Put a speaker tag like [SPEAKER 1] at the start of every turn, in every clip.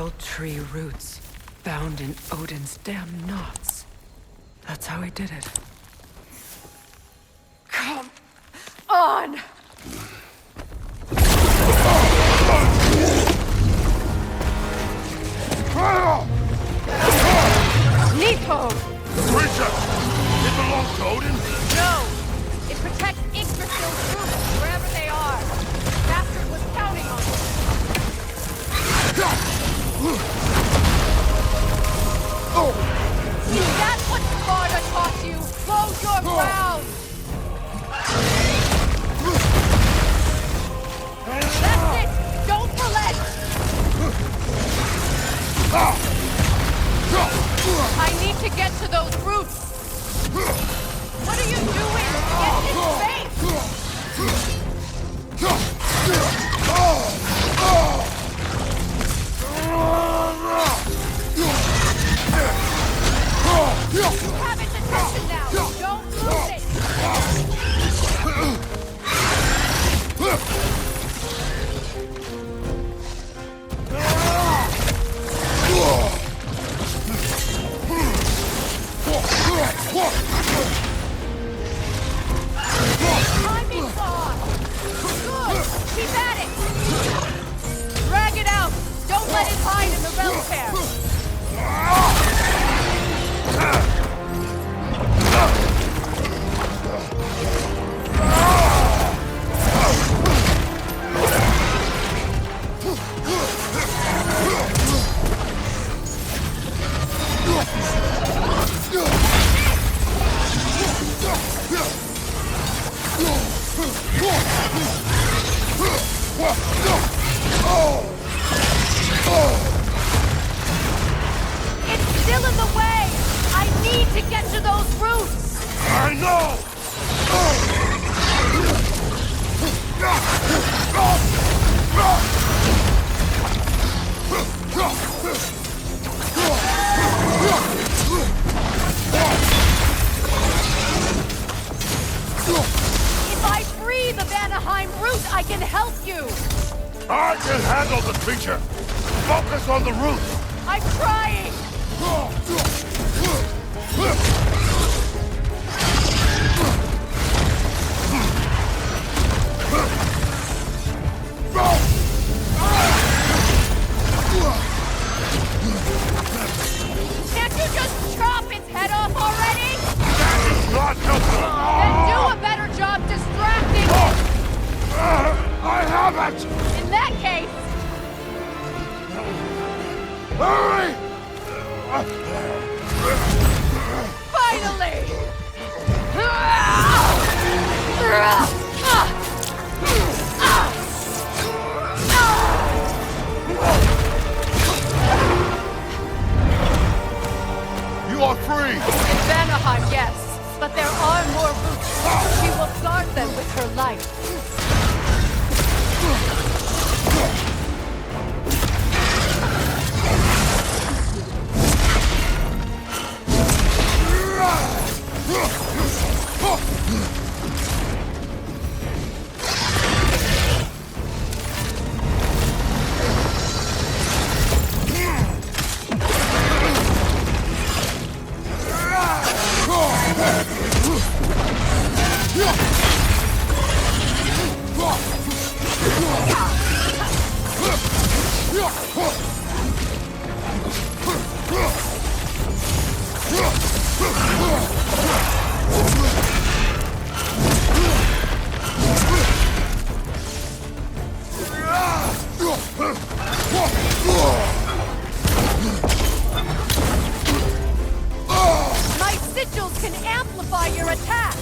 [SPEAKER 1] World Tree roots found in Odin's damn knots. That's how he did it. Come on! Nidhёgg!
[SPEAKER 2] Creature! It belongs to Odin?
[SPEAKER 3] No! It protects Yggdrasil's roots wherever they are. The bastard was counting on it. Is that what Sparta taught you? Close your mouth! That's it! Don't relent! I need to get to those roots! What are you doing? Get in space! You have its attention now! Don't lose it! Timing's on! Good! Keep at it! Drag it out! Don't let it hide in the realm pair! It's still in the way! I need to get to those roots!
[SPEAKER 2] I know!
[SPEAKER 3] If I free the Vanaheim root, I can help you!
[SPEAKER 2] I can handle the creature! Focus on the root!
[SPEAKER 3] I'm trying! Can't you just chop its head off already?
[SPEAKER 2] That is not helpful!
[SPEAKER 3] Then do a better job distracting it!
[SPEAKER 2] I haven't!
[SPEAKER 3] In that case,
[SPEAKER 2] Hurry!
[SPEAKER 3] finally!
[SPEAKER 2] You are free!
[SPEAKER 3] In Vanaheim, yes, but there are more roots. She will guard them with her life. My sigils can amplify your attacks!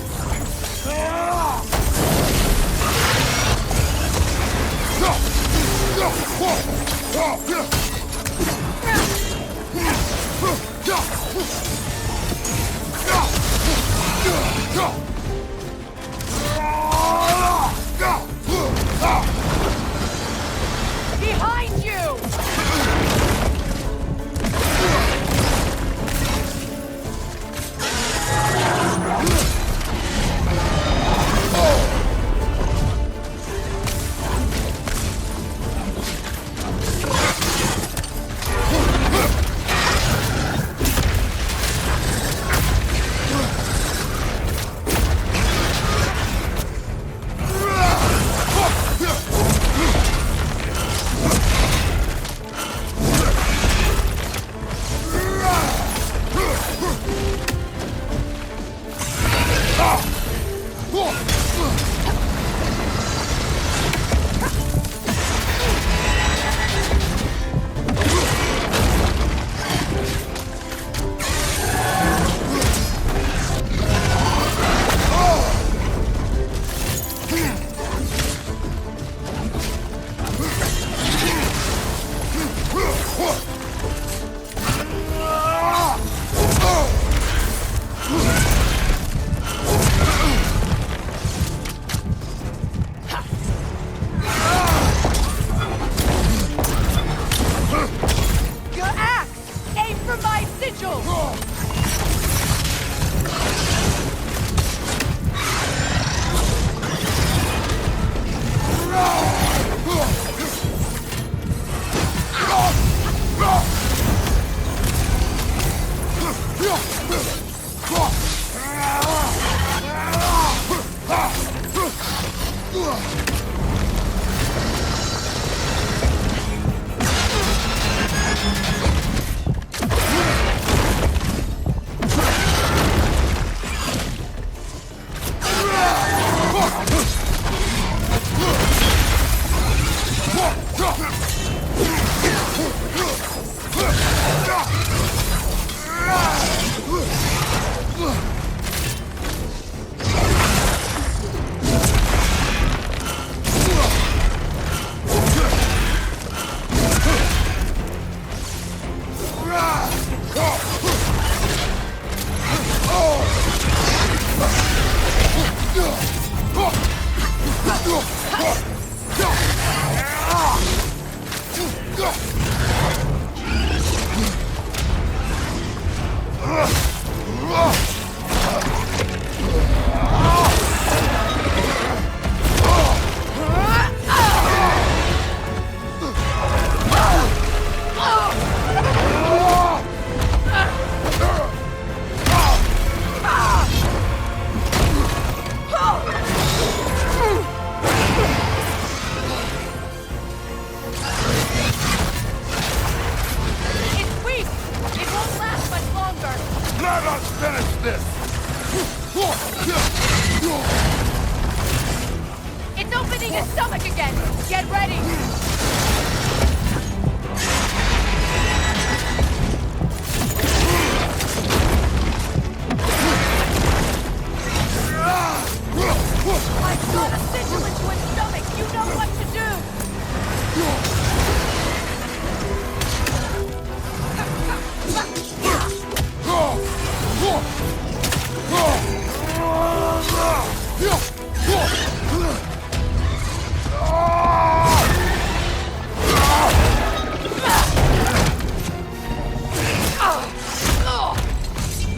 [SPEAKER 3] Behind you! It's opening his stomach again! Get ready! I've got a sigil into its stomach! You know what to do!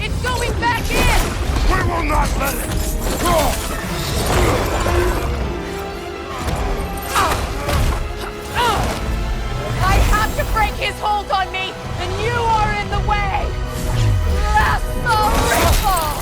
[SPEAKER 3] It's going back in!
[SPEAKER 2] We will not let it!
[SPEAKER 3] I have to break his hold on me, and you are in the way! Ripple!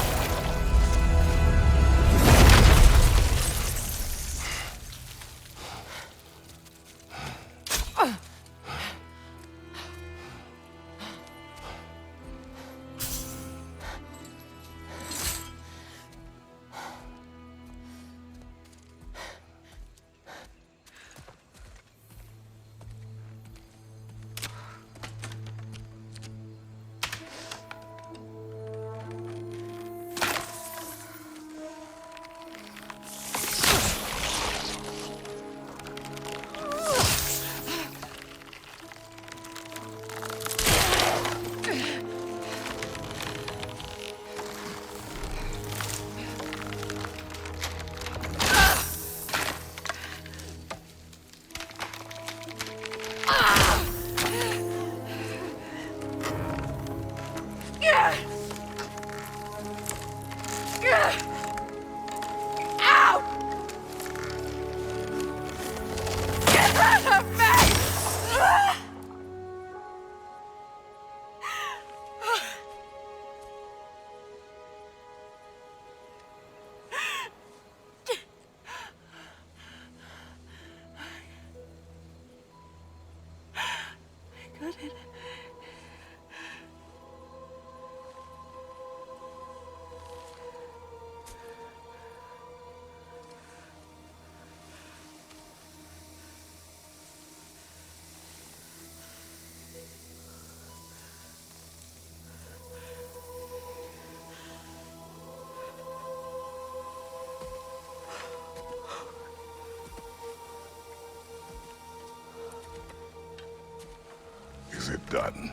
[SPEAKER 2] Is it done?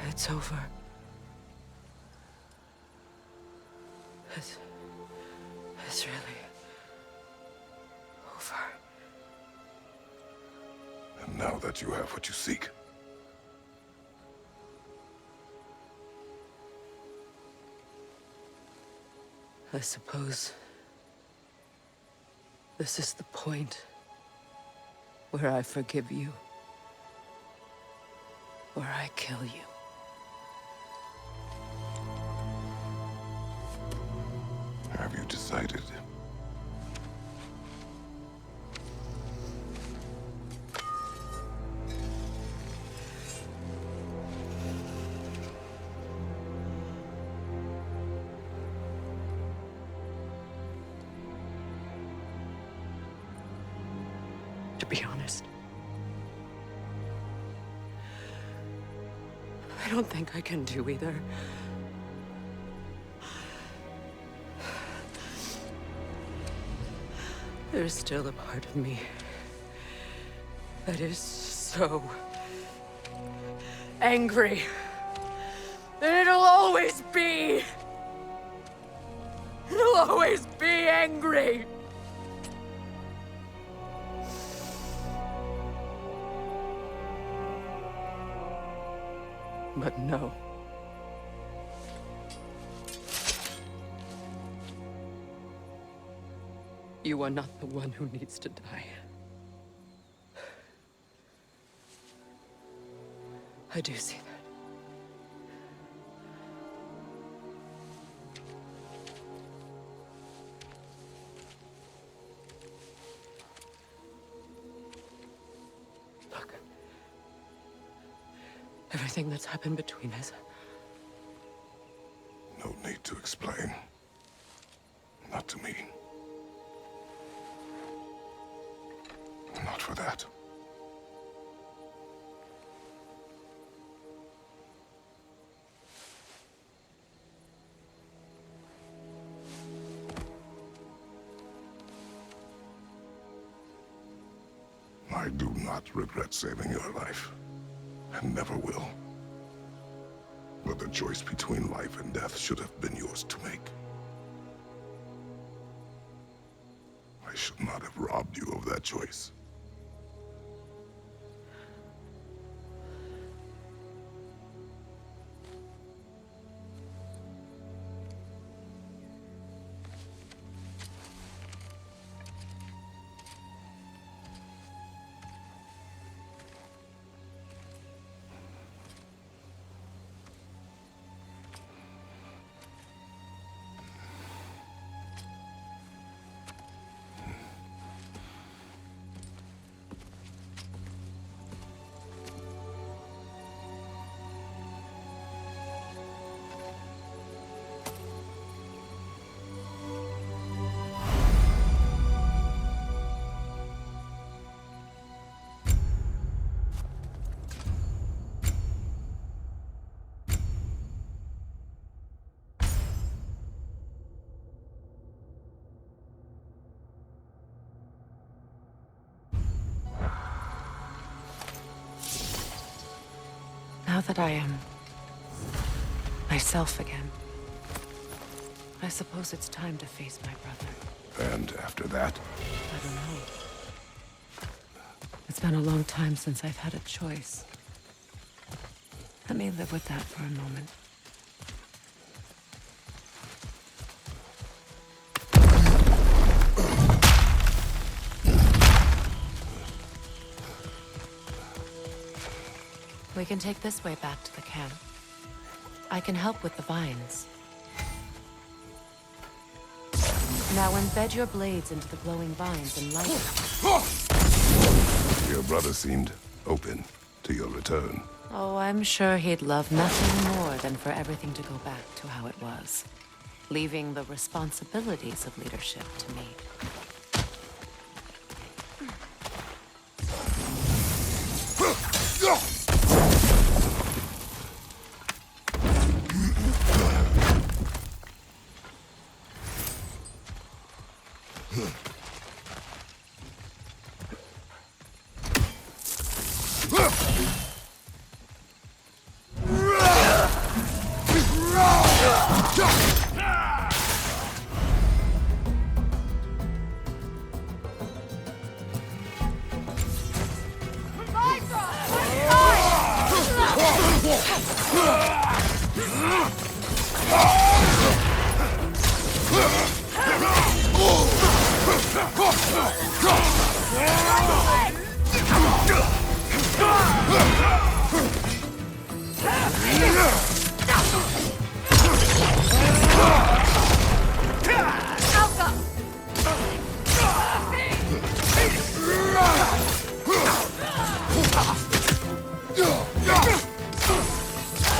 [SPEAKER 1] It's over. It's really over.
[SPEAKER 2] And now that you have what you seek,
[SPEAKER 1] I suppose this is the point where I forgive you, where I kill you.
[SPEAKER 2] have you decided?
[SPEAKER 1] To be honest, I don't think I can do either. There's still a part of me that is so angry that it'll always be angry. But no. You are not the one who needs to die. I do see that. Look. Everything that's happened between us.
[SPEAKER 2] No need to explain. Not to me. Not for that. I do not regret saving your life, and never will. But the choice between life and death should have been yours to make. I should not have robbed you of that choice.
[SPEAKER 1] Now that I am myself again, I suppose it's time to face my brother.
[SPEAKER 2] And after that?
[SPEAKER 1] I don't know. It's been a long time since I've had a choice. Let me live with that for a moment. We can take this way back to the camp. I can help with the vines. Now embed your blades into the glowing vines and light it.
[SPEAKER 2] Your brother seemed open to your return.
[SPEAKER 1] Oh, I'm sure he'd love nothing more than for everything to go back to how it was, leaving the responsibilities of leadership to me.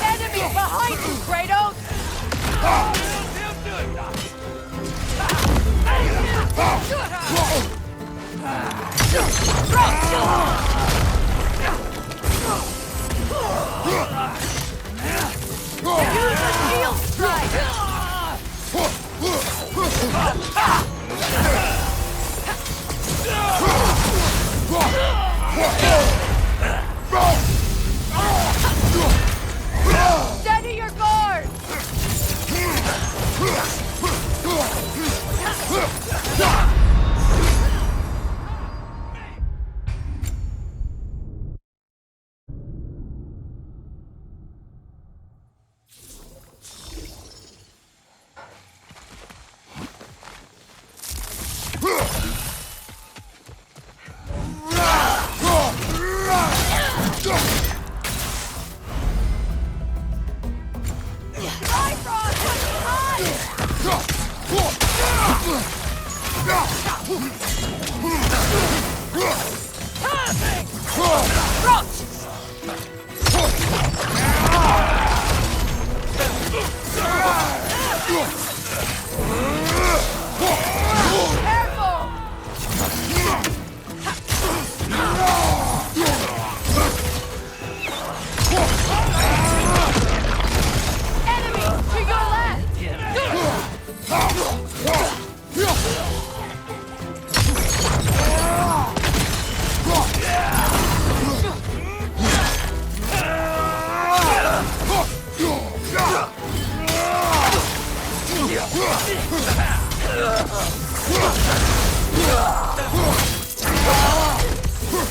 [SPEAKER 3] Enemy behind you, Kratos! Use a shield strike! Steady your guard!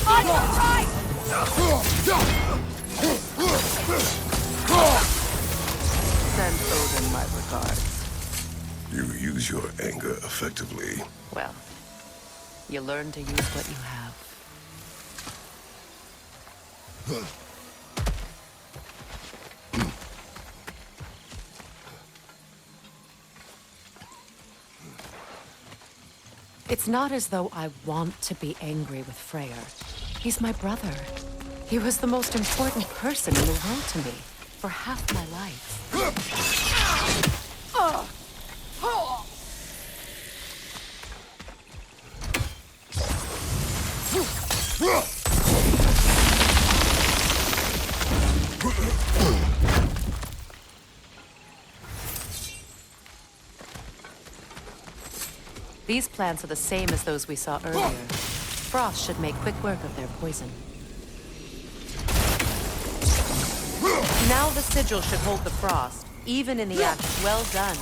[SPEAKER 3] On your right!
[SPEAKER 1] Send Odin my regards.
[SPEAKER 2] You use your anger effectively.
[SPEAKER 1] Well, you learn to use what you have. It's not as though I want to be angry with Freyr. He's my brother. He was the most important person in the world to me for half my life. These plants are the same as those we saw earlier. Frost should make quick work of their poison. Now the sigil should hold the frost, even in the act. Well done.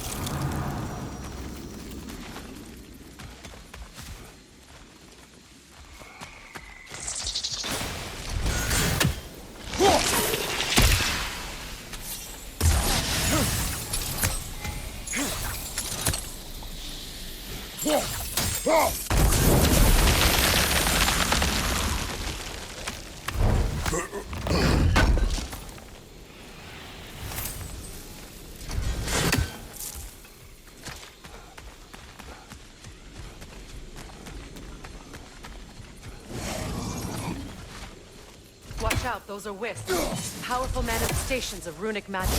[SPEAKER 1] Watch out, those are wisps. Powerful manifestations of runic magic.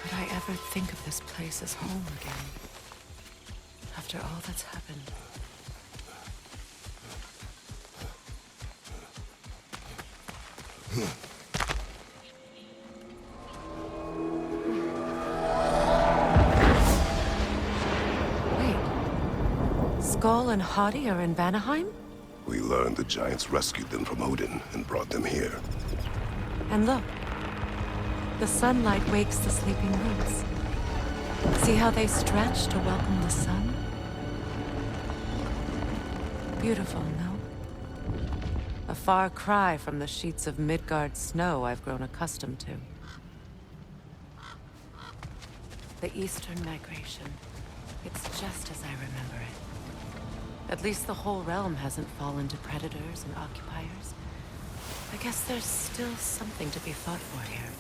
[SPEAKER 1] Could I ever think of this place as home again? After all that's happened. Wait. Skull and Hati are in Vanaheim?
[SPEAKER 2] We learned the giants rescued them from Odin and brought them here.
[SPEAKER 1] And look. The sunlight wakes the sleeping roots. See how they stretch to welcome the sun? Beautiful, no? A far cry from the sheets of Midgard snow I've grown accustomed to. The Eastern Migration. It's just as I remember it. At least the whole realm hasn't fallen to predators and occupiers. I guess there's still something to be fought for here.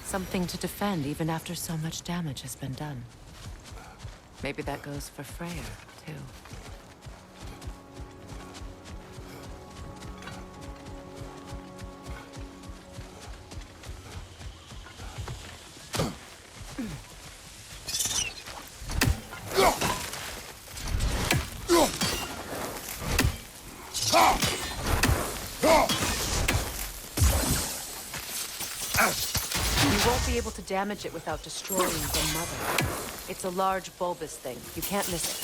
[SPEAKER 1] Something to defend even after so much damage has been done. Maybe that goes for Freyr, too. You won't be able to damage it without destroying the mother. It's a large bulbous thing. You can't miss it.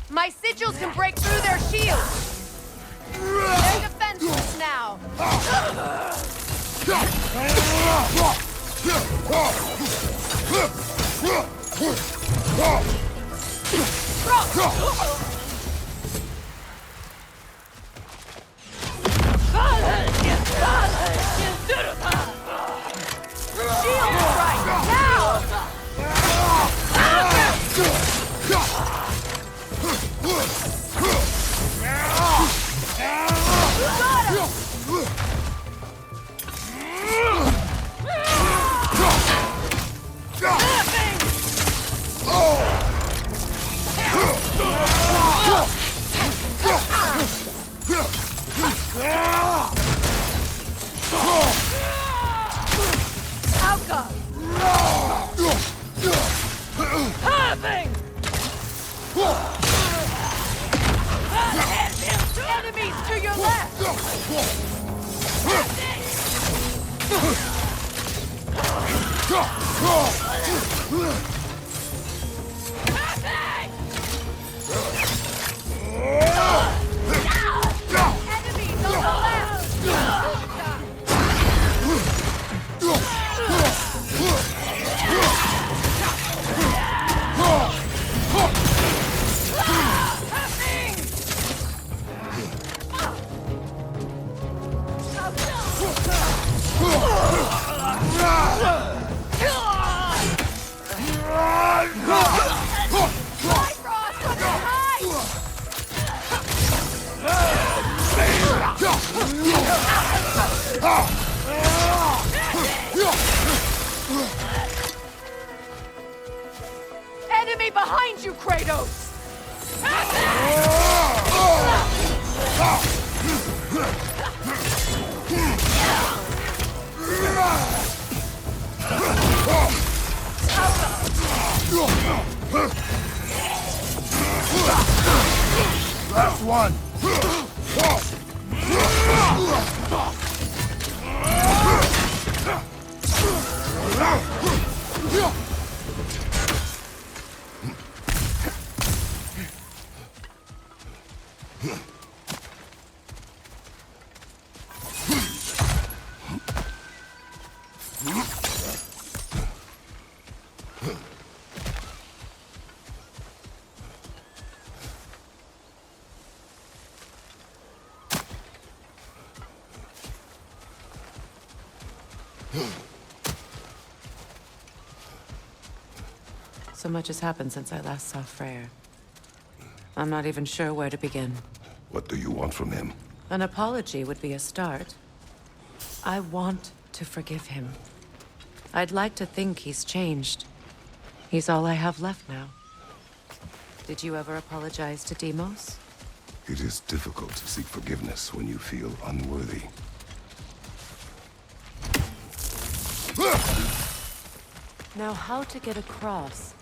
[SPEAKER 1] My sigils can break through their shields! They're defenseless now! Shield right now!
[SPEAKER 3] Enemy behind you, Kratos!
[SPEAKER 4] Last one!
[SPEAKER 1] So much has happened since I last saw Freyr. I'm not even sure where to begin.
[SPEAKER 2] What do you want from him?
[SPEAKER 1] An apology would be a start. I want to forgive him. I'd like to think he's changed. He's all I have left now. Did you ever apologize to Deimos?
[SPEAKER 2] It is difficult to seek forgiveness when you feel unworthy.
[SPEAKER 1] Now, how to get across?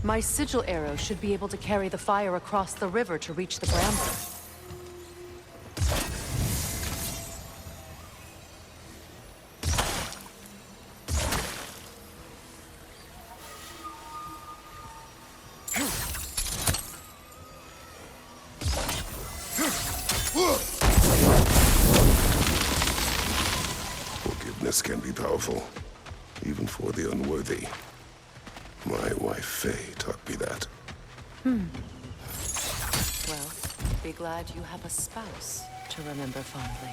[SPEAKER 1] My sigil arrow should be able to carry the fire across the river to reach the bramble.
[SPEAKER 2] Forgiveness can be powerful, even for the unworthy. My wife, Faye, taught me that.
[SPEAKER 1] Well, be glad you have a spouse to remember fondly.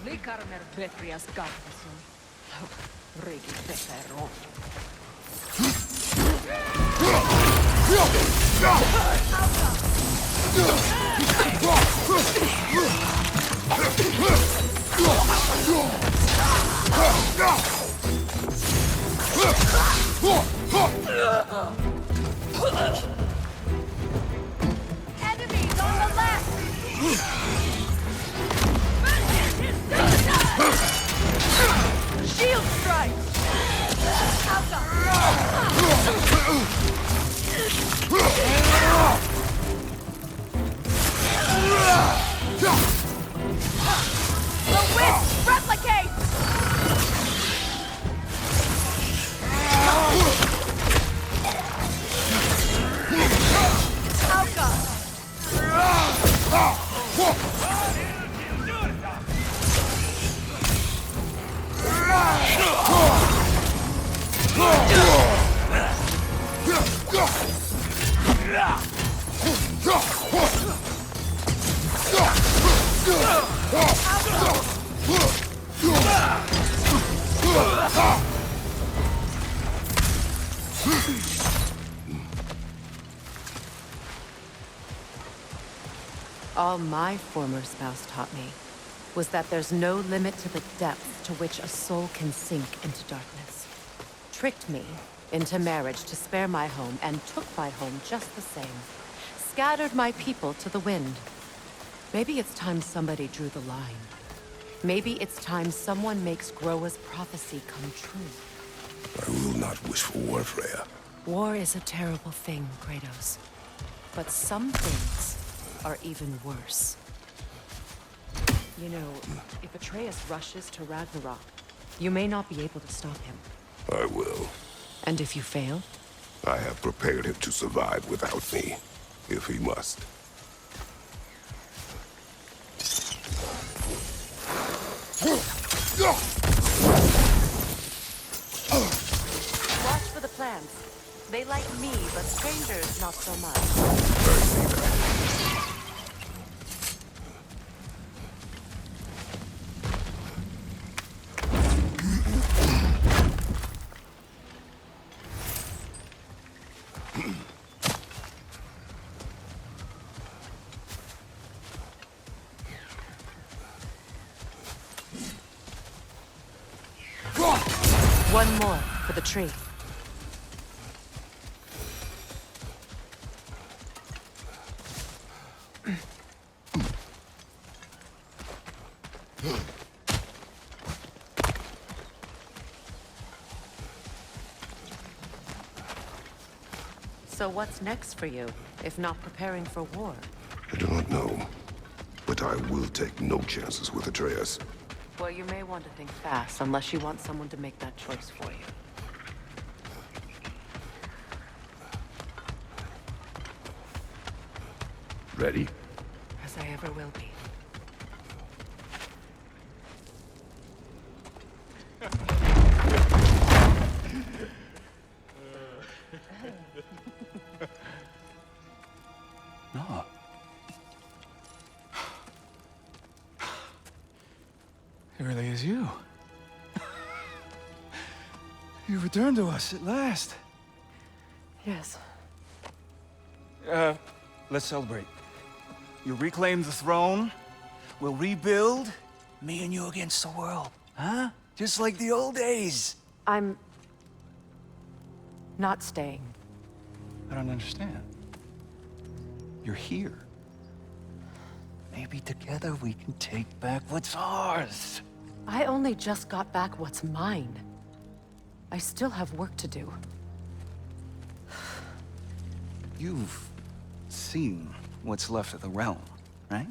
[SPEAKER 3] Likarmer Betrias Garfason. Rigi Pepero. Enemies on the left! Shield strike! The witch replicate!
[SPEAKER 1] All my former spouse taught me was that there's no limit to the depth to which a soul can sink into darkness. Tricked me into marriage to spare my home and took my home just the same. Scattered my people to the wind. Maybe it's time somebody drew the line. Maybe it's time someone makes Groa's prophecy come true.
[SPEAKER 2] I will not wish for war, Freya.
[SPEAKER 1] War is a terrible thing, Kratos. But some things are even worse. You know, if Atreus rushes to Ragnarok, you may not be able to stop him.
[SPEAKER 2] I will.
[SPEAKER 1] And if you fail?
[SPEAKER 2] I have prepared him to survive without me, if he must.
[SPEAKER 1] Watch for the plants. They like me, but strangers not so much.
[SPEAKER 2] I see that.
[SPEAKER 1] One more for the tree. So what's next for you, if not preparing for war?
[SPEAKER 2] I do not know, but I will take no chances with Atreus.
[SPEAKER 1] Well, you may want to think fast, unless you want someone to make that choice for you.
[SPEAKER 2] Ready?
[SPEAKER 1] As I ever will be.
[SPEAKER 5] No. It really is you. You returned to us at last.
[SPEAKER 1] Yes.
[SPEAKER 5] Let's celebrate. You reclaim the throne. We'll rebuild. Me and you against the world. Huh? Just like the old days.
[SPEAKER 1] I'm... not staying.
[SPEAKER 5] I don't understand. You're here. Maybe together we can take back what's ours.
[SPEAKER 1] I only just got back what's mine. I still have work to do.
[SPEAKER 5] You've seen what's left of the realm, right?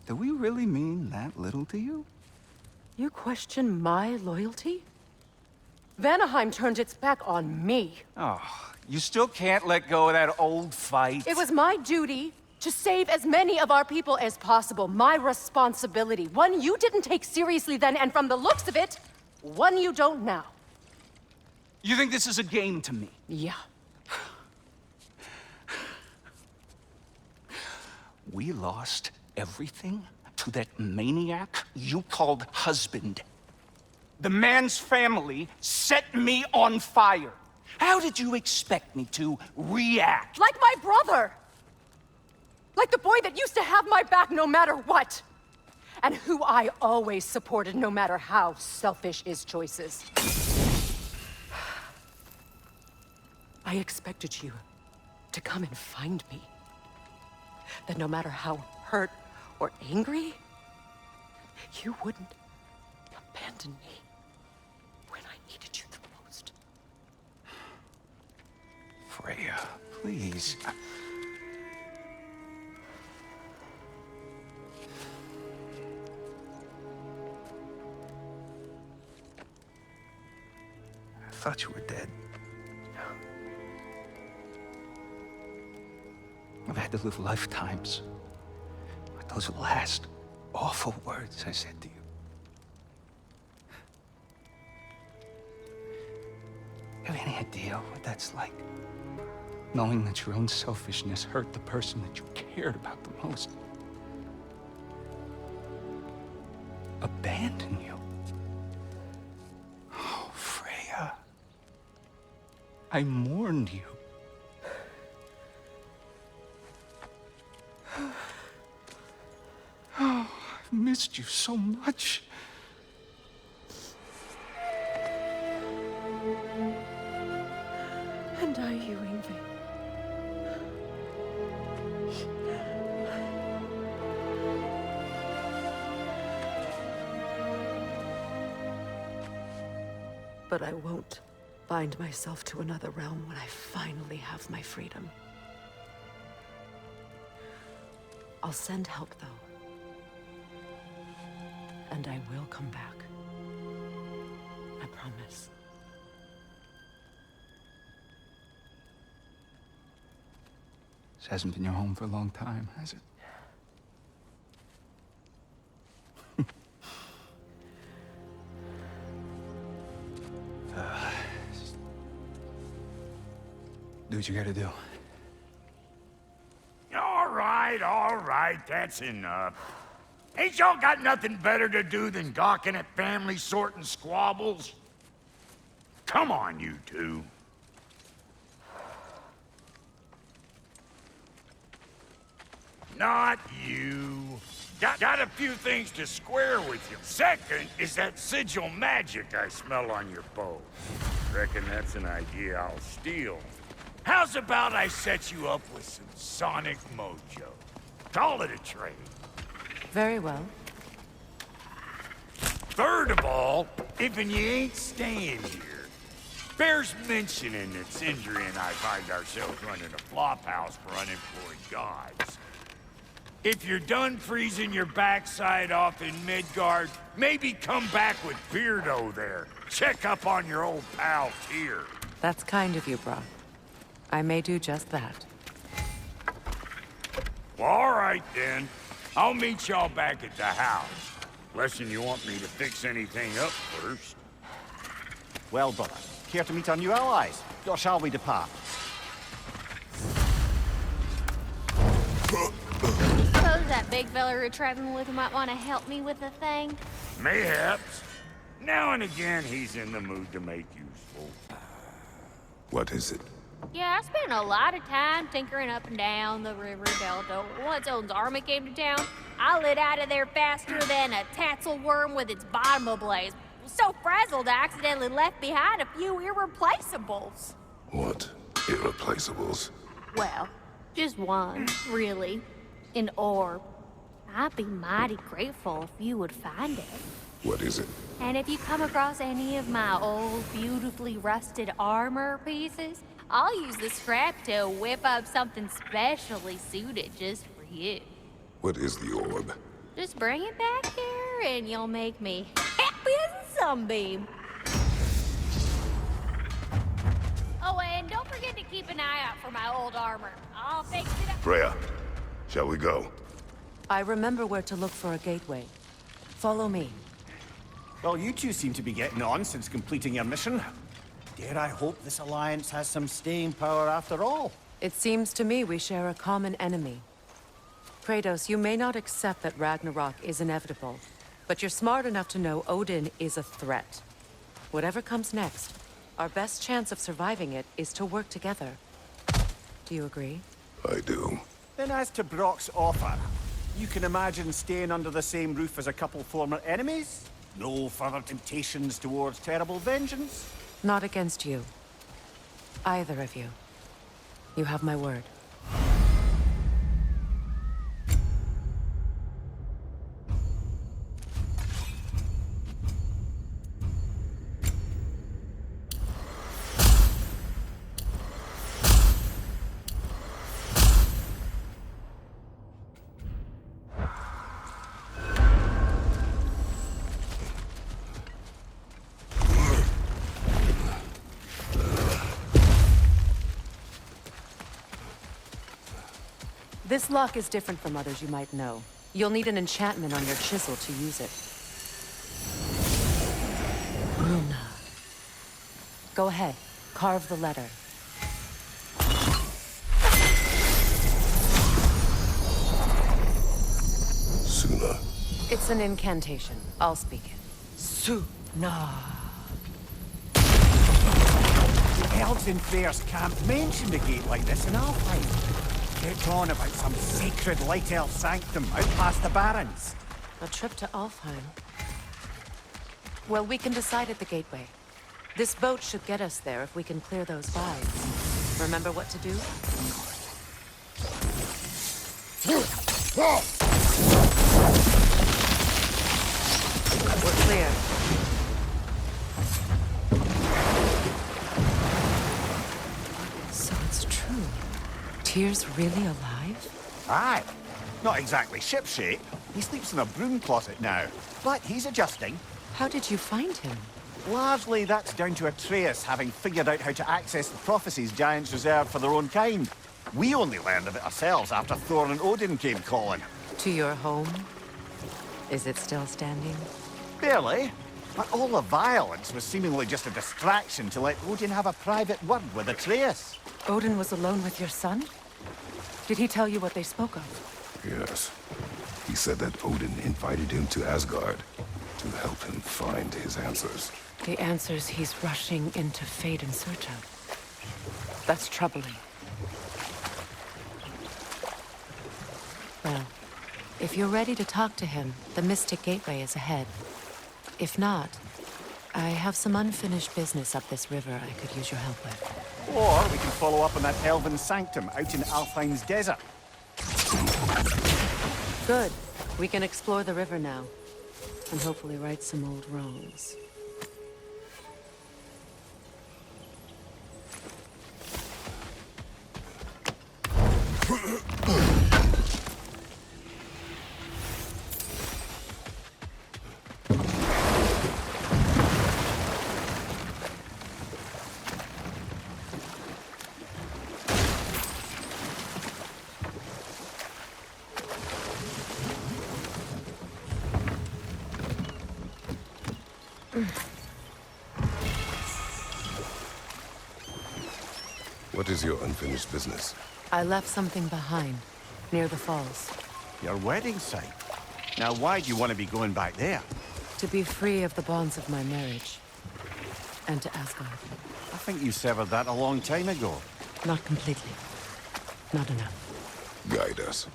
[SPEAKER 5] Do we really mean that little to you?
[SPEAKER 1] You question my loyalty? Vanaheim turned its back on me.
[SPEAKER 5] Oh, you still can't let go of that old fight?
[SPEAKER 1] It was my duty to save as many of our people as possible. My responsibility. One you didn't take seriously then, and from the looks of it, one you don't now.
[SPEAKER 5] You think this is a game to me?
[SPEAKER 1] Yeah.
[SPEAKER 5] We lost everything to that maniac you called husband. The man's family set me on fire. How did you expect me to react?
[SPEAKER 1] Like my brother! Like the boy that used to have my back no matter what! And who I always supported no matter how selfish his choices. I expected you to come and find me. That no matter how hurt or angry, you wouldn't abandon me when I needed you the most.
[SPEAKER 5] Freya, please. I thought you were dead. I've had to live lifetimes with those last awful words I said to you. Have any idea what that's like? Knowing that your own selfishness hurt the person that you cared about the most. Abandon you. Oh, Freya. I mourned you. Oh, I've missed you so much.
[SPEAKER 1] And I you, Yngvi. But I won't bind myself to another realm when I finally have my freedom. I'll send help, though. And I will come back. I promise.
[SPEAKER 5] This hasn't been your home for a long time, has it? Do what you gotta do.
[SPEAKER 6] All right, that's enough. Ain't y'all got nothing better to do than gawking at family sorting squabbles? Come on, you two. Not you. Got a few things to square with you. Second is that sigil magic I smell on your bow. Reckon that's an idea I'll steal. How's about I set you up with some sonic mojo? Call it a trade.
[SPEAKER 1] Very well.
[SPEAKER 6] Third of all, if you ain't staying here, bears mentioning that Sindri and I find ourselves running a flophouse for unemployed gods. If you're done freezing your backside off in Midgard, maybe come back with Beardo there. Check up on your old pal Tyr.
[SPEAKER 1] That's kind of you, Brock. I may do just that.
[SPEAKER 6] Well, all right then. I'll meet y'all back at the house. Less'n you want me to fix anything up first.
[SPEAKER 7] Well, brother, care to meet our new allies? Or shall we depart?
[SPEAKER 3] Suppose that big fella you're traveling with might want to help me with a thing.
[SPEAKER 6] Mayhaps. Now and again, he's in the mood to make useful.
[SPEAKER 2] What is it?
[SPEAKER 3] Yeah, I spent a lot of time tinkering up and down the river delta. Once Odin's army came to town, I lit out of there faster than a tassel worm with its bottom ablaze. So frazzled, I accidentally left behind a few irreplaceables.
[SPEAKER 2] What? Irreplaceables?
[SPEAKER 3] Well, just one, really. An orb. I'd be mighty grateful if you would find it.
[SPEAKER 2] What is it?
[SPEAKER 3] And if you come across any of my old, beautifully rusted armor pieces, I'll use the scrap to whip up something specially suited just for you.
[SPEAKER 2] What is the orb?
[SPEAKER 3] Just bring it back here and you'll make me happy as a sunbeam. Oh, and don't forget to keep an eye out for my old armor. I'll fix it up.
[SPEAKER 2] Freya, shall we go?
[SPEAKER 1] I remember where to look for a gateway. Follow me.
[SPEAKER 7] Well, you two seem to be getting on since completing your mission. Dare I hope this alliance has some staying power after all?
[SPEAKER 1] It seems to me we share a common enemy. Kratos, you may not accept that Ragnarok is inevitable, but you're smart enough to know Odin is a threat. Whatever comes next, our best chance of surviving it is to work together. Do you agree?
[SPEAKER 2] I do.
[SPEAKER 7] Then as to Brock's offer, you can imagine staying under the same roof as a couple former enemies? No further temptations towards terrible vengeance?
[SPEAKER 1] Not against you. Either of you. You have my word. This lock is different from others you might know. You'll need an enchantment on your chisel to use it. Runa. Go ahead. Carve the letter.
[SPEAKER 2] Suna.
[SPEAKER 1] It's an incantation. I'll speak it. Suna.
[SPEAKER 7] The elves in Fairs can't mention the gate like this in Alfheim. Get on about some sacred light elf sanctum out past the Barrens.
[SPEAKER 1] A trip to Alfheim. Well, we can decide at the gateway. This boat should get us there if we can clear those vines. Remember what to do? We're clear. So it's true. Tyr's really alive?
[SPEAKER 7] Aye. Not exactly shipshape. He sleeps in a broom closet now. But he's adjusting.
[SPEAKER 1] How did you find him?
[SPEAKER 7] Largely, that's down to Atreus having figured out how to access the prophecies giants reserve for their own kind. We only learned of it ourselves after Thor and Odin came calling.
[SPEAKER 1] To your home? Is it still standing?
[SPEAKER 7] Barely. But all the violence was seemingly just a distraction to let Odin have a private word with Atreus.
[SPEAKER 1] Odin was alone with your son? Did he tell you what they spoke of?
[SPEAKER 2] Yes. He said that Odin invited him to Asgard to help him find his answers.
[SPEAKER 1] The answers he's rushing into fate in search of. That's troubling. Well, If you're ready to talk to him, the Mystic Gateway is ahead. If not, I have some unfinished business up this river I could use your help with.
[SPEAKER 7] Or we can follow up on that elven sanctum out in Alfheim's desert.
[SPEAKER 1] Good. We can explore the river now, and hopefully right some old wrongs.
[SPEAKER 2] What is your unfinished business?
[SPEAKER 1] I left something behind, near the falls.
[SPEAKER 7] Your wedding site. Now, why do you want to be going back there?
[SPEAKER 1] To be free of the bonds of my marriage. And to Asgard.
[SPEAKER 7] I think you severed that a long time ago.
[SPEAKER 1] Not completely. Not enough.
[SPEAKER 2] Guide us.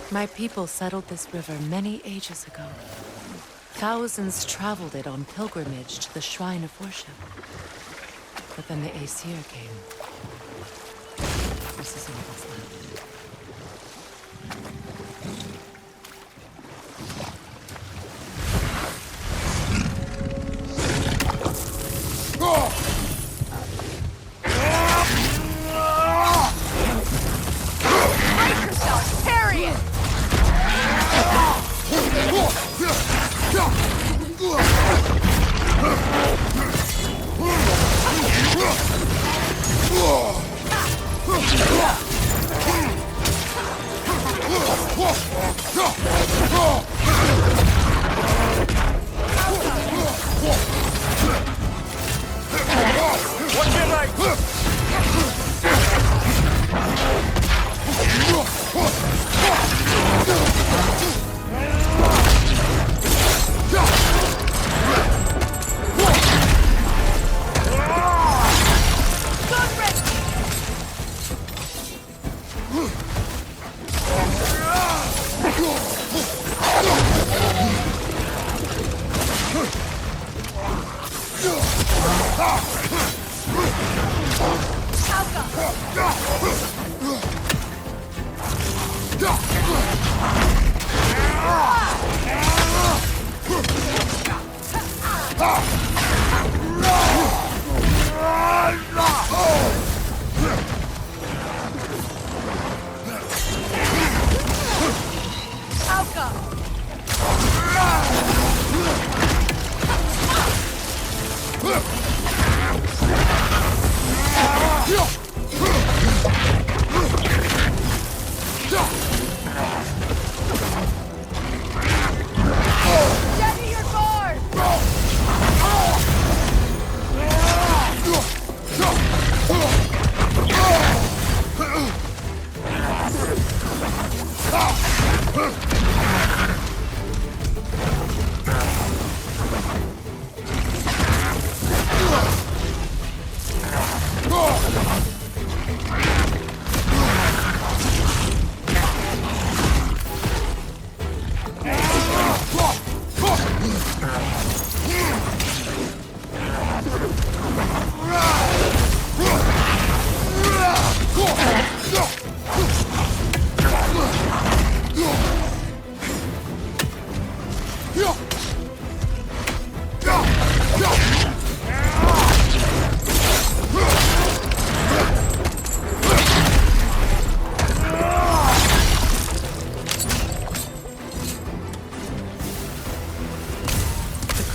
[SPEAKER 1] My people settled this river many ages ago. Thousands traveled it on pilgrimage to the shrine of worship. But then the Aesir came. This is all that's left.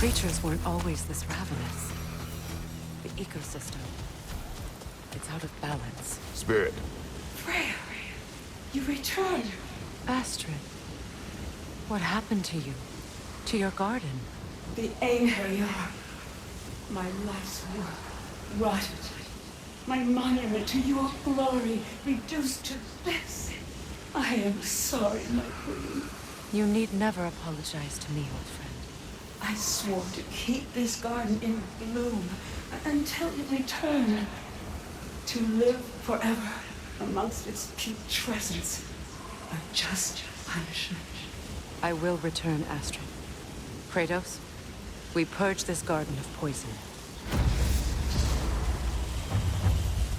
[SPEAKER 1] Creatures weren't always this ravenous. The ecosystem, it's out of balance.
[SPEAKER 2] Spirit.
[SPEAKER 8] Freyr, you returned.
[SPEAKER 1] Astrid, what happened to you? To your garden?
[SPEAKER 8] The anger you are. My life's work rotted. My monument to your glory reduced to this. I am sorry, my queen.
[SPEAKER 1] You need never apologize to me, old friend.
[SPEAKER 8] I swore to keep this garden in bloom until you return. To live forever amongst its putrescence. A just punishment.
[SPEAKER 1] I will return, Astrid. Kratos, we purge this garden of poison.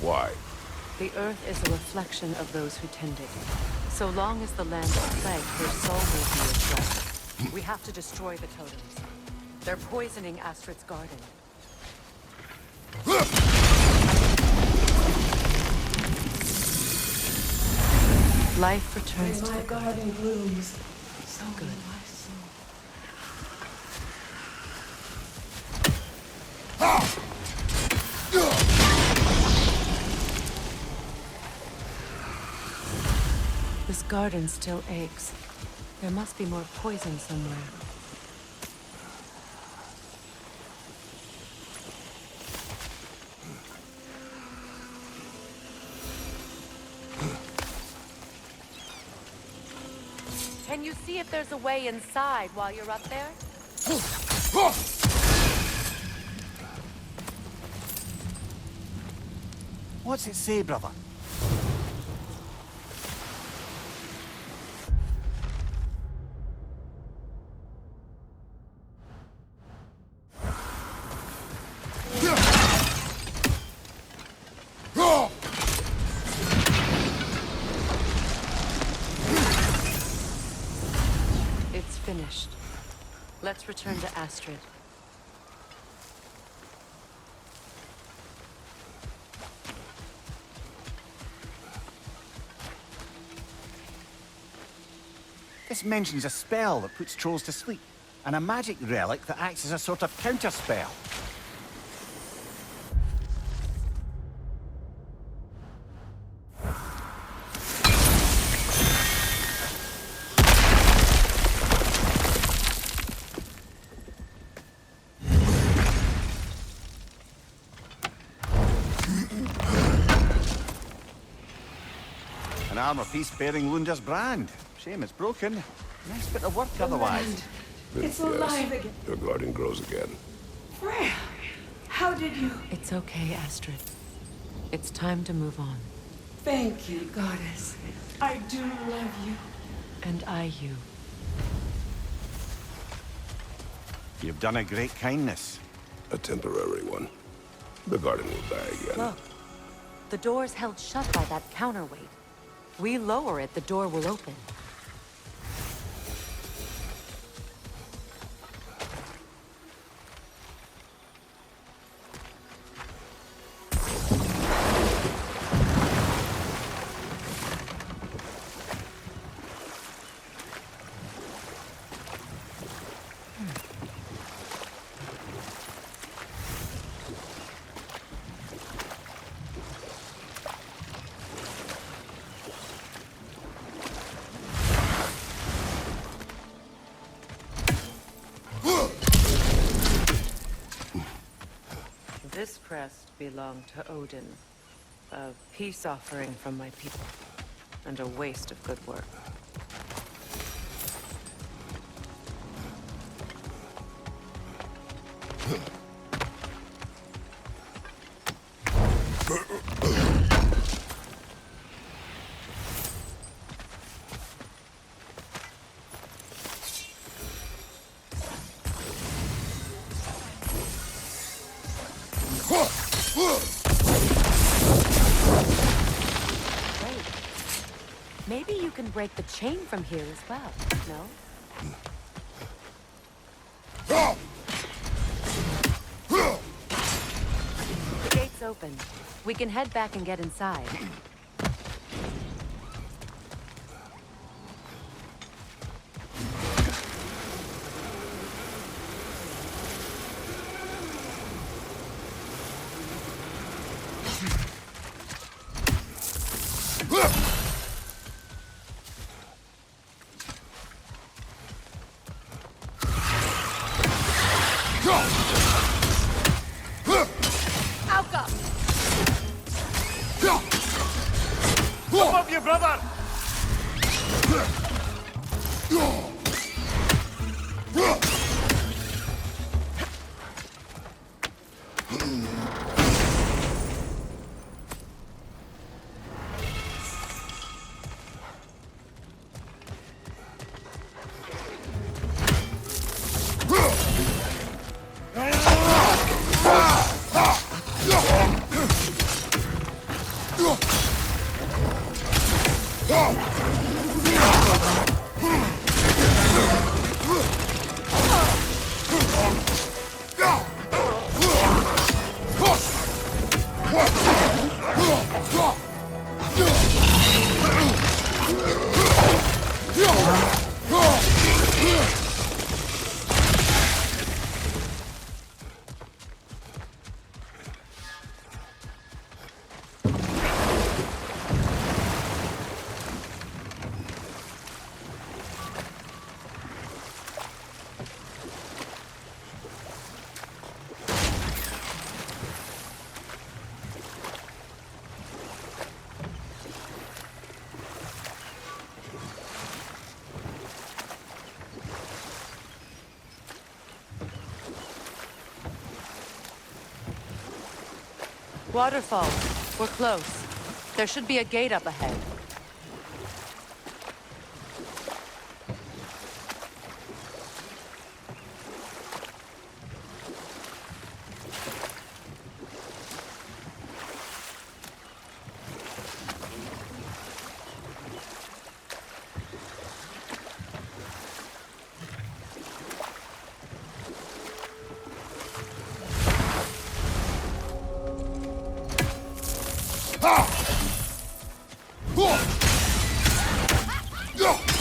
[SPEAKER 2] Why?
[SPEAKER 1] The earth is a reflection of those who tend it. So long as the land is plagued, their soul will be at rest. We have to destroy the totems. They're poisoning Astrid's garden. Life returns to
[SPEAKER 8] When my
[SPEAKER 1] the
[SPEAKER 8] garden blooms, so
[SPEAKER 1] Good.
[SPEAKER 8] will my soul.
[SPEAKER 1] This garden still aches. There must be more poison somewhere. Can you see if there's a way inside while you're up there?
[SPEAKER 7] What's it say, brother?
[SPEAKER 1] It's finished. Let's return to Astrid.
[SPEAKER 7] This mentions a spell that puts trolls to sleep, and a magic relic that acts as a sort of counter-spell. An armor piece bearing Lunda's brand. Shame it's broken. Nice bit of work otherwise.
[SPEAKER 8] It's alive again.
[SPEAKER 2] Your garden grows again.
[SPEAKER 8] Freya, how did you...
[SPEAKER 1] It's okay, Astrid. It's time to move on.
[SPEAKER 8] Thank you, goddess. I do love you.
[SPEAKER 1] And I you.
[SPEAKER 7] You've done a great kindness.
[SPEAKER 2] A temporary one. The garden will die again.
[SPEAKER 1] Look. The door's held shut by that counterweight. We lower it, the door will open. This crest belonged to Odin. A peace offering from my people. And a waste of good work. Maybe you can break the chain from here as well, no? The gate's open. We can head back and get inside.
[SPEAKER 7] Above you, brother!
[SPEAKER 1] Waterfall. We're close. There should be a gate up ahead.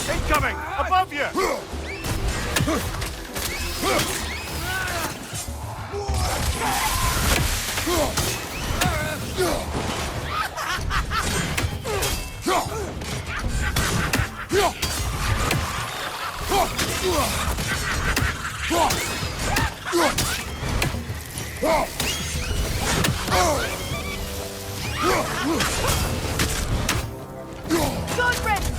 [SPEAKER 7] Incoming! Above you!
[SPEAKER 3] Good riddance!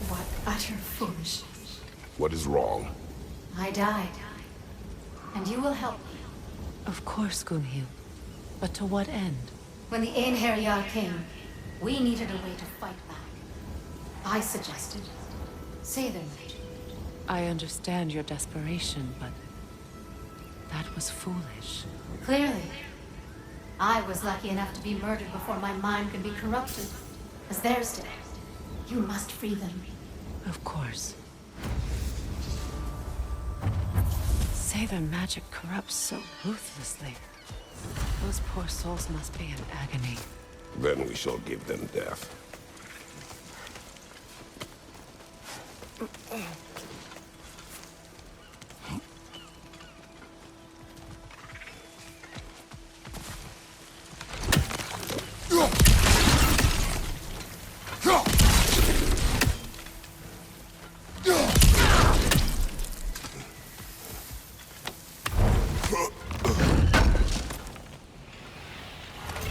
[SPEAKER 8] What utter foolishness.
[SPEAKER 2] What is wrong?
[SPEAKER 8] I died. And you will help me.
[SPEAKER 1] Of course, Gunhild. But to what end?
[SPEAKER 8] When the Einherjar came, we needed a way to fight back. I suggested, say their magic.
[SPEAKER 1] I understand your desperation, but that was foolish.
[SPEAKER 8] Clearly. I was lucky enough to be murdered before my mind could be corrupted, as theirs did. You must free them.
[SPEAKER 1] Of course. Say their magic corrupts so ruthlessly. Those poor souls must be in agony.
[SPEAKER 2] Then we shall give them death.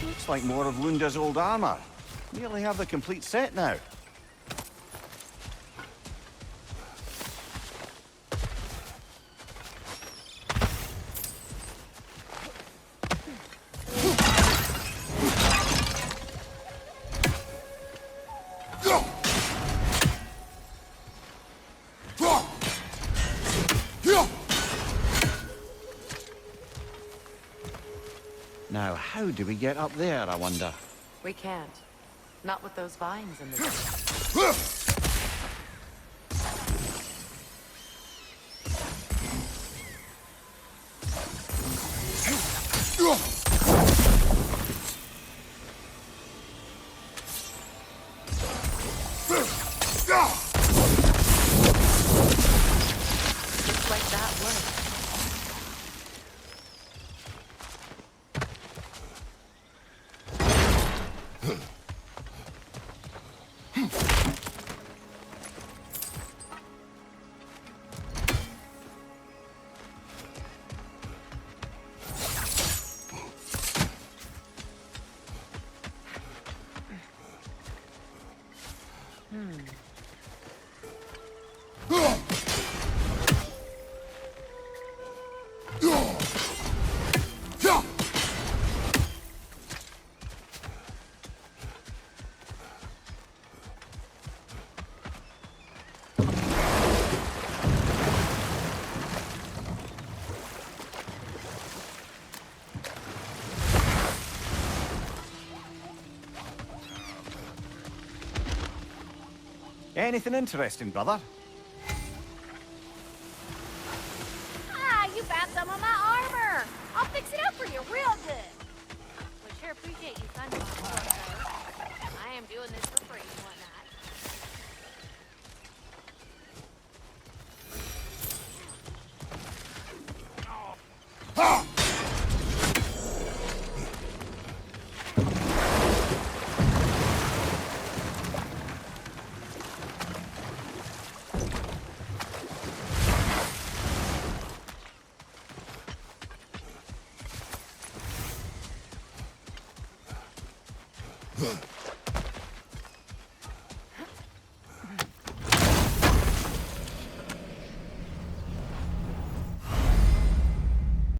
[SPEAKER 7] Looks like more of Lunda's old armor. Nearly have the complete set now. Now, how do we get up there, I wonder?
[SPEAKER 1] We can't. Not with those vines in the Just like that works.
[SPEAKER 7] Anything interesting, brother?
[SPEAKER 3] Ah, you found some of my armor. I'll fix it up for you real good. We sure appreciate you funding my work, though. I am doing this for free and whatnot.